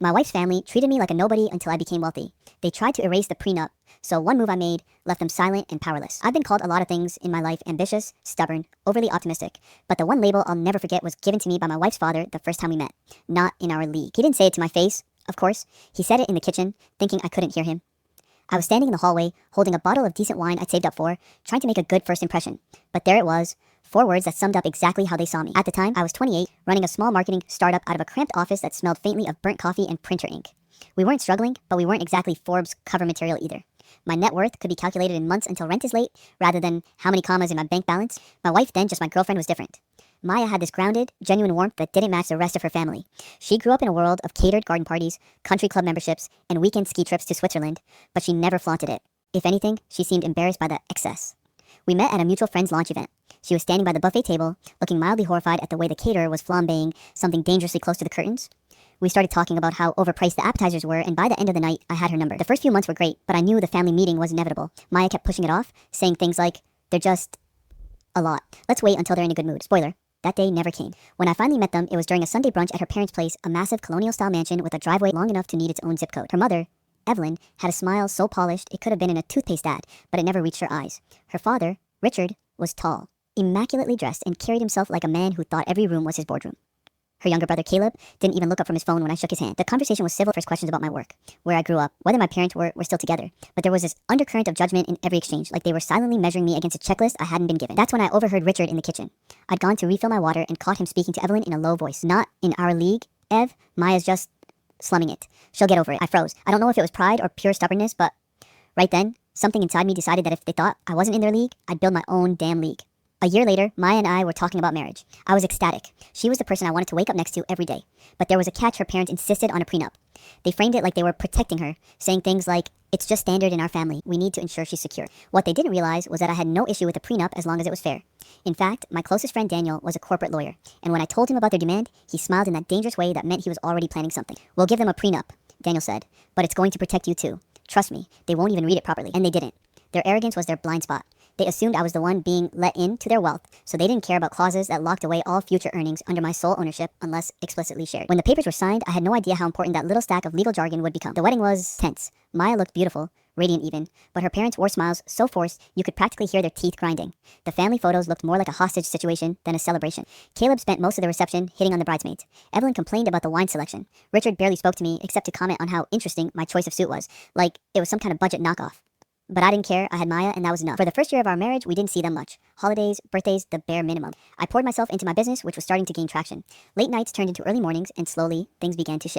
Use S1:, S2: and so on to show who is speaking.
S1: My wife's family treated me like a nobody until I became wealthy. They tried to erase the prenup, so one move I made left them silent and powerless. I've been called a lot of things in my life: ambitious, stubborn, overly optimistic. But the one label I'll never forget was given to me by my wife's father the first time we met. Not in our league. He didn't say it to my face, of course. He said it in the kitchen, thinking I couldn't hear him. I was standing in the hallway, holding a bottle of decent wine I'd saved up for, trying to make a good first impression. But there it was, 4 words that summed up exactly how they saw me. At the time, I was 28, running a small marketing startup out of a cramped office that smelled faintly of burnt coffee and printer ink. We weren't struggling, but we weren't exactly Forbes cover material either. My net worth could be calculated in months until rent is late, rather than how many commas in my bank balance. My wife, then just my girlfriend, was different. Maya had this grounded, genuine warmth that didn't match the rest of her family. She grew up in a world of catered garden parties, country club memberships, and weekend ski trips to Switzerland, but she never flaunted it. If anything, she seemed embarrassed by the excess. We met at a mutual friend's launch event. She was standing by the buffet table, looking mildly horrified at the way the caterer was flambeing something dangerously close to the curtains. We started talking about how overpriced the appetizers were, and by the end of the night, I had her number. The first few months were great, but I knew the family meeting was inevitable. Maya kept pushing it off, saying things like, "They're just a lot. Let's wait until they're in a good mood." Spoiler, that day never came. When I finally met them, it was during a Sunday brunch at her parents' place, a massive colonial-style mansion with a driveway long enough to need its own zip code. Her mother, Evelyn, had a smile so polished it could have been in a toothpaste ad, but it never reached her eyes. Her father, Richard, was tall, immaculately dressed, and carried himself like a man who thought every room was his boardroom. Her younger brother, Caleb, didn't even look up from his phone when I shook his hand. The conversation was civil. First questions about my work, where I grew up, whether my parents were still together. But there was this undercurrent of judgment in every exchange, like they were silently measuring me against a checklist I hadn't been given. That's when I overheard Richard in the kitchen. I'd gone to refill my water and caught him speaking to Evelyn in a low voice. "Not in our league, Ev. Maya's just slumming it. She'll get over it." I froze. I don't know if it was pride or pure stubbornness, but right then, something inside me decided that if they thought I wasn't in their league, I'd build my own damn league. A year later, Maya and I were talking about marriage. I was ecstatic. She was the person I wanted to wake up next to every day. But there was a catch: her parents insisted on a prenup. They framed it like they were protecting her, saying things like, "It's just standard in our family. We need to ensure she's secure." What they didn't realize was that I had no issue with a prenup as long as it was fair. In fact, my closest friend Daniel was a corporate lawyer, and when I told him about their demand, he smiled in that dangerous way that meant he was already planning something. "We'll give them a prenup," Daniel said, "but it's going to protect you too. Trust me, they won't even read it properly." And they didn't. Their arrogance was their blind spot. They assumed I was the one being let into their wealth, so they didn't care about clauses that locked away all future earnings under my sole ownership unless explicitly shared. When the papers were signed, I had no idea how important that little stack of legal jargon would become. The wedding was tense. Maya looked beautiful, radiant even, but her parents wore smiles so forced you could practically hear their teeth grinding. The family photos looked more like a hostage situation than a celebration. Caleb spent most of the reception hitting on the bridesmaids. Evelyn complained about the wine selection. Richard barely spoke to me except to comment on how interesting my choice of suit was, like it was some kind of budget knockoff. But I didn't care. I had Maya, and that was enough. For the first year of our marriage, we didn't see them much. Holidays, birthdays, the bare minimum. I poured myself into my business, which was starting to gain traction. Late nights turned into early mornings, and slowly, things began to shift.